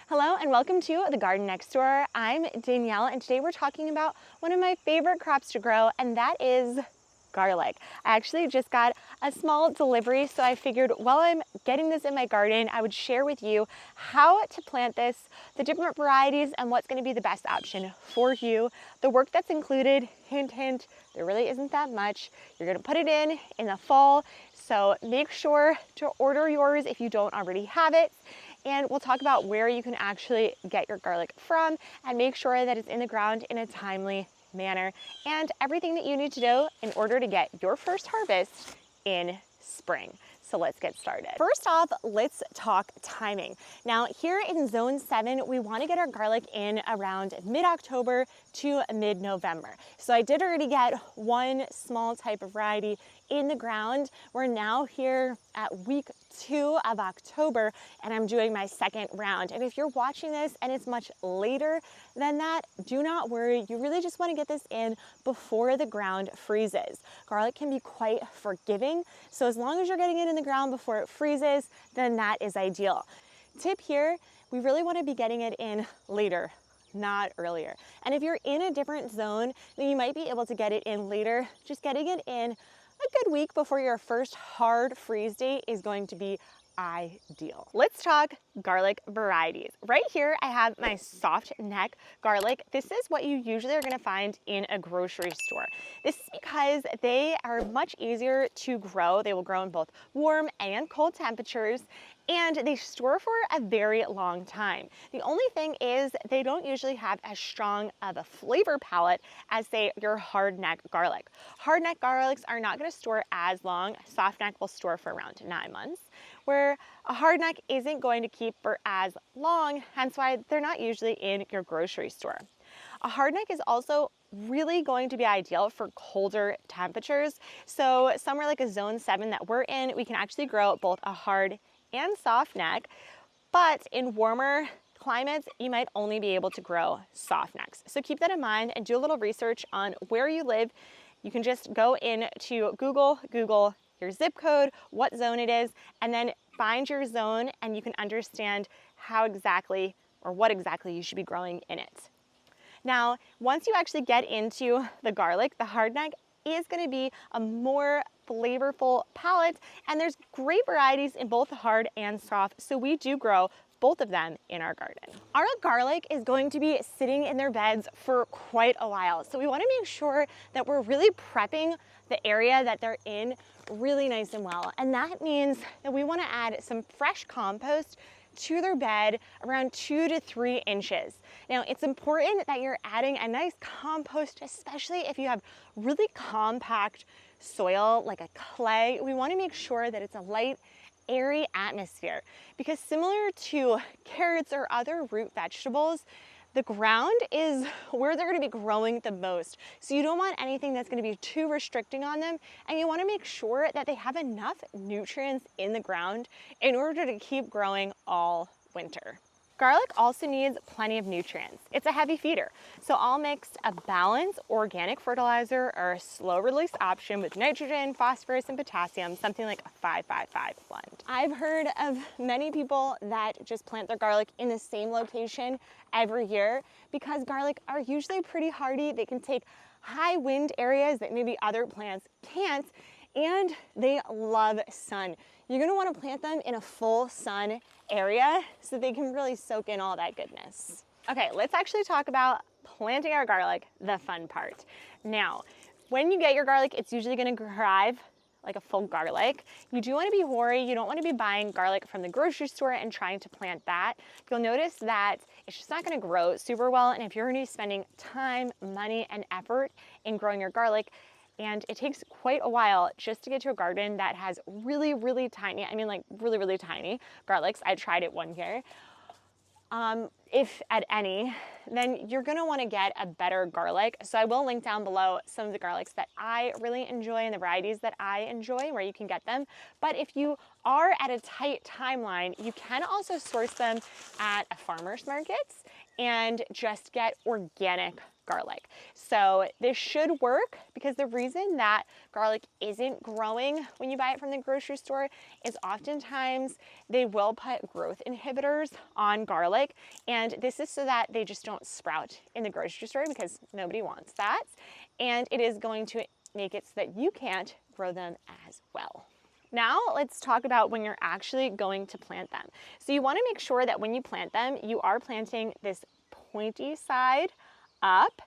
Hello and welcome to The Garden Next Door. I'm Danielle and today we're talking about one of my favorite crops to grow, and that is garlic. I actually just got a small delivery, so I figured while I'm getting this in my garden, I would share with you how to plant this, the different varieties, and what's going to be the best option for you. The work that's included, hint, hint, there really isn't that much. You're going to put it in the fall, so make sure to order yours if you don't already have it. And we'll talk about where you can actually get your garlic from and make sure that it's in the ground in a timely manner and everything that you need to do in order to get your first harvest in spring. So let's get started. First off, let's talk timing. Now here in Zone 7, we want to get our garlic in around mid-October to mid-November. So I did already get one small type of variety in the ground. We're now here at week 2 of October and I'm doing my second round. And if you're watching this and it's much later than that, do not worry. You really just want to get this in before the ground freezes. Garlic can be quite forgiving, so as long as you're getting it in the ground before it freezes, then that is ideal. Tip here, we really want to be getting it in later, not earlier. And if you're in a different zone, then you might be able to get it in later. Just getting it in a good week before your first hard freeze date is going to be ideal. Let's talk garlic varieties. Right here, I have my soft neck garlic. This is what you usually are gonna find in a grocery store. This is because they are much easier to grow. They will grow in both warm and cold temperatures, and they store for a very long time. The only thing is they don't usually have as strong of a flavor palette as, say, your hard neck garlic. Hard neck garlics are not gonna store as long. Soft neck will store for around 9 months, where a hard neck isn't going to keep for as long, hence why they're not usually in your grocery store. A hard neck is also really going to be ideal for colder temperatures. So somewhere like a Zone 7 that we're in, we can actually grow both a hard and soft neck, but in warmer climates, you might only be able to grow soft necks. So keep that in mind and do a little research on where you live. You can just go into Google your zip code, what zone it is, and then find your zone and you can understand how exactly or what exactly you should be growing in it. Now, once you actually get into the garlic, the hard neck is going to be a more flavorful palette, and there's great varieties in both hard and soft, so we do grow both of them in our garden. Our garlic is going to be sitting in their beds for quite a while, so we want to make sure that we're really prepping the area that they're in really nice and well, and that means that we want to add some fresh compost to their bed around 2 to 3 inches. Now, it's important that you're adding a nice compost, especially if you have really compact soil like a clay. We want to make sure that it's a light, airy atmosphere, because similar to carrots or other root vegetables, the ground is where they're going to be growing the most. So you don't want anything that's going to be too restricting on them, and you want to make sure that they have enough nutrients in the ground in order to keep growing all winter. Garlic also needs plenty of nutrients. It's a heavy feeder, so I'll mix a balanced organic fertilizer or a slow release option with nitrogen, phosphorus, and potassium, something like a 5-5-5 blend. I've heard of many people that just plant their garlic in the same location every year because garlic are usually pretty hardy. They can take high wind areas that maybe other plants can't, and they love sun. You're gonna wanna plant them in a full sun area so they can really soak in all that goodness. Okay, let's actually talk about planting our garlic, the fun part. Now, when you get your garlic, it's usually gonna thrive like a full garlic. You do wanna be wary. You don't wanna be buying garlic from the grocery store and trying to plant that. You'll notice that it's just not gonna grow super well, and if you're gonna be spending time, money, and effort in growing your garlic, and it takes quite a while just to get to a garden that has really, really tiny, I mean like really, really tiny garlics. I tried it one year. If at any, then you're gonna wanna get a better garlic. So I will link down below some of the garlics that I really enjoy and the varieties that I enjoy where you can get them. But if you are at a tight timeline, you can also source them at a farmer's market and just get organic garlic. So this should work, because the reason that garlic isn't growing when you buy it from the grocery store is oftentimes they will put growth inhibitors on garlic, and this is so that they just don't sprout in the grocery store, because nobody wants that, and it is going to make it so that you can't grow them as well. Now let's talk about when you're actually going to plant them. So you want to make sure that when you plant them, you are planting this pointy side up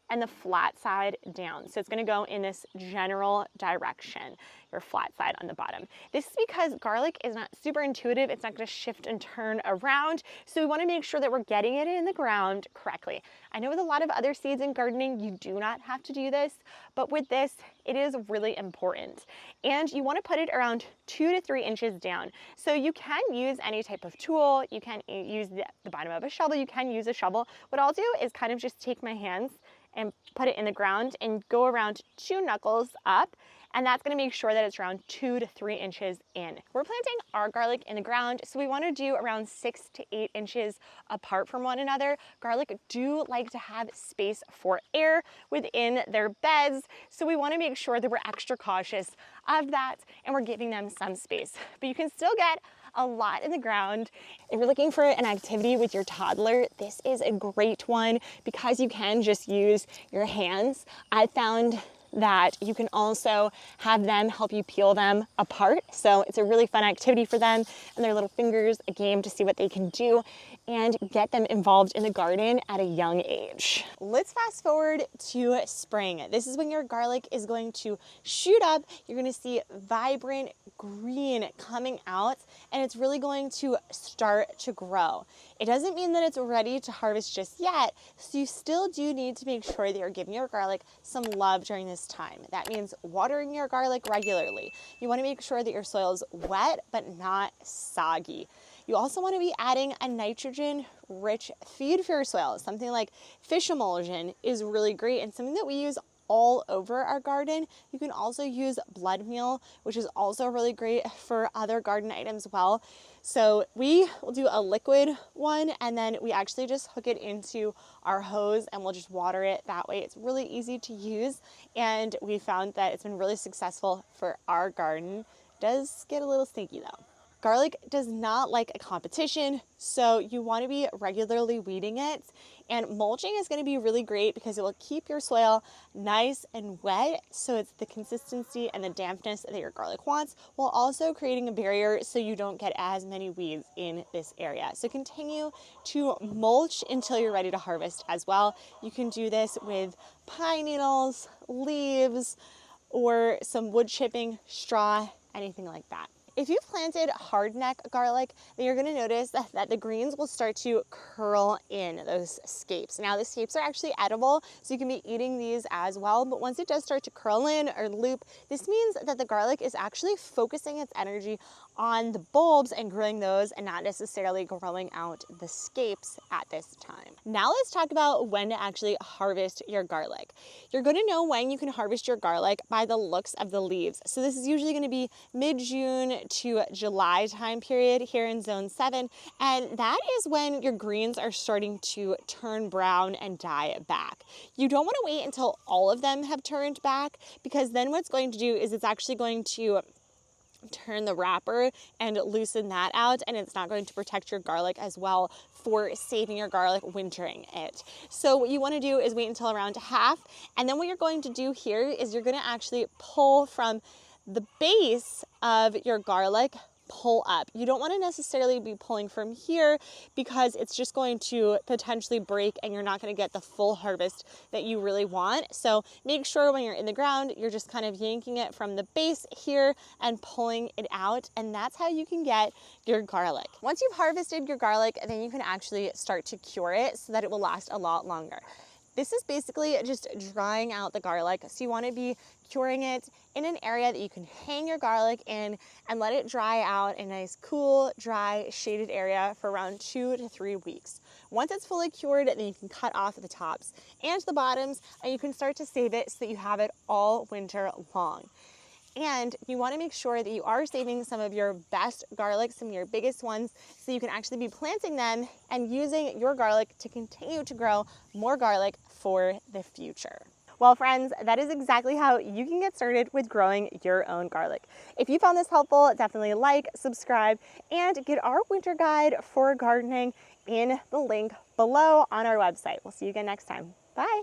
and the flat side down. So it's going to go in this general direction, your flat side on the bottom. This is because garlic is not super intuitive. It's not going to shift and turn around. So we want to make sure that we're getting it in the ground correctly. I know with a lot of other seeds in gardening, you do not have to do this, but with this, it is really important. And you want to put it around 2 to 3 inches down. So you can use any type of tool. You can use the bottom of a shovel. You can use a shovel. What I'll do is kind of just take my hands and put it in the ground and go around 2 knuckles up, and that's going to make sure that it's around 2 to 3 inches in. We're planting our garlic in the ground, so we want to do around 6 to 8 inches apart from one another. Garlic do like to have space for air within their beds, so we want to make sure that we're extra cautious of that and we're giving them some space. But you can still get a lot in the ground. If you're looking for an activity with your toddler, this is a great one because you can just use your hands. I found that you can also have them help you peel them apart. So it's a really fun activity for them and their little fingers, a game to see what they can do and get them involved in the garden at a young age. Let's fast forward to spring. This is when your garlic is going to shoot up. You're going to see vibrant green coming out, and it's really going to start to grow. It doesn't mean that it's ready to harvest just yet, so you still do need to make sure that you're giving your garlic some love during this time. That means watering your garlic regularly. You want to make sure that your soil is wet but not soggy. You also want to be adding a nitrogen-rich feed for your soil. Something like fish emulsion is really great and something that we use all over our garden. You can also use blood meal, which is also really great for other garden items well. So we will do a liquid one, and then we actually just hook it into our hose and we'll just water it that way. It's really easy to use, and we found that it's been really successful for our garden. It does get a little stinky though. Garlic does not like a competition, so you want to be regularly weeding it. And mulching is going to be really great because it will keep your soil nice and wet, so it's the consistency and the dampness that your garlic wants, while also creating a barrier so you don't get as many weeds in this area. So continue to mulch until you're ready to harvest as well. You can do this with pine needles, leaves, or some wood chipping, straw, anything like that. If you've planted hardneck garlic, then you're going to notice that the greens will start to curl in those scapes. Now the scapes are actually edible, so you can be eating these as well, but once it does start to curl in or loop, this means that the garlic is actually focusing its energy on the bulbs and growing those and not necessarily growing out the scapes at this time. Now let's talk about when to actually harvest your garlic. You're going to know when you can harvest your garlic by the looks of the leaves. So this is usually going to be mid-June to July time period here in Zone 7, and that is when your greens are starting to turn brown and die back. You don't want to wait until all of them have turned back, because then what's going to do is it's actually going to turn the wrapper and loosen that out, and it's not going to protect your garlic as well for saving your garlic wintering it. So what you want to do is wait until around half, and then what you're going to do here is you're going to actually pull from the base of your garlic, pull up. You don't want to necessarily be pulling from here because it's just going to potentially break and you're not going to get the full harvest that you really want. So make sure when you're in the ground, you're just kind of yanking it from the base here and pulling it out, and that's how you can get your garlic. Once you've harvested your garlic, then you can actually start to cure it so that it will last a lot longer. This is basically just drying out the garlic. So you want to be curing it in an area that you can hang your garlic in and let it dry out in a nice, cool, dry, shaded area for around 2 to 3 weeks. Once it's fully cured, then you can cut off the tops and the bottoms, and you can start to save it so that you have it all winter long. And you want to make sure that you are saving some of your best garlic, some of your biggest ones, so you can actually be planting them and using your garlic to continue to grow more garlic for the future. Well, friends, that is exactly how you can get started with growing your own garlic. If you found this helpful, definitely like, subscribe, and get our winter guide for gardening in the link below on our website. We'll see you again next time. Bye.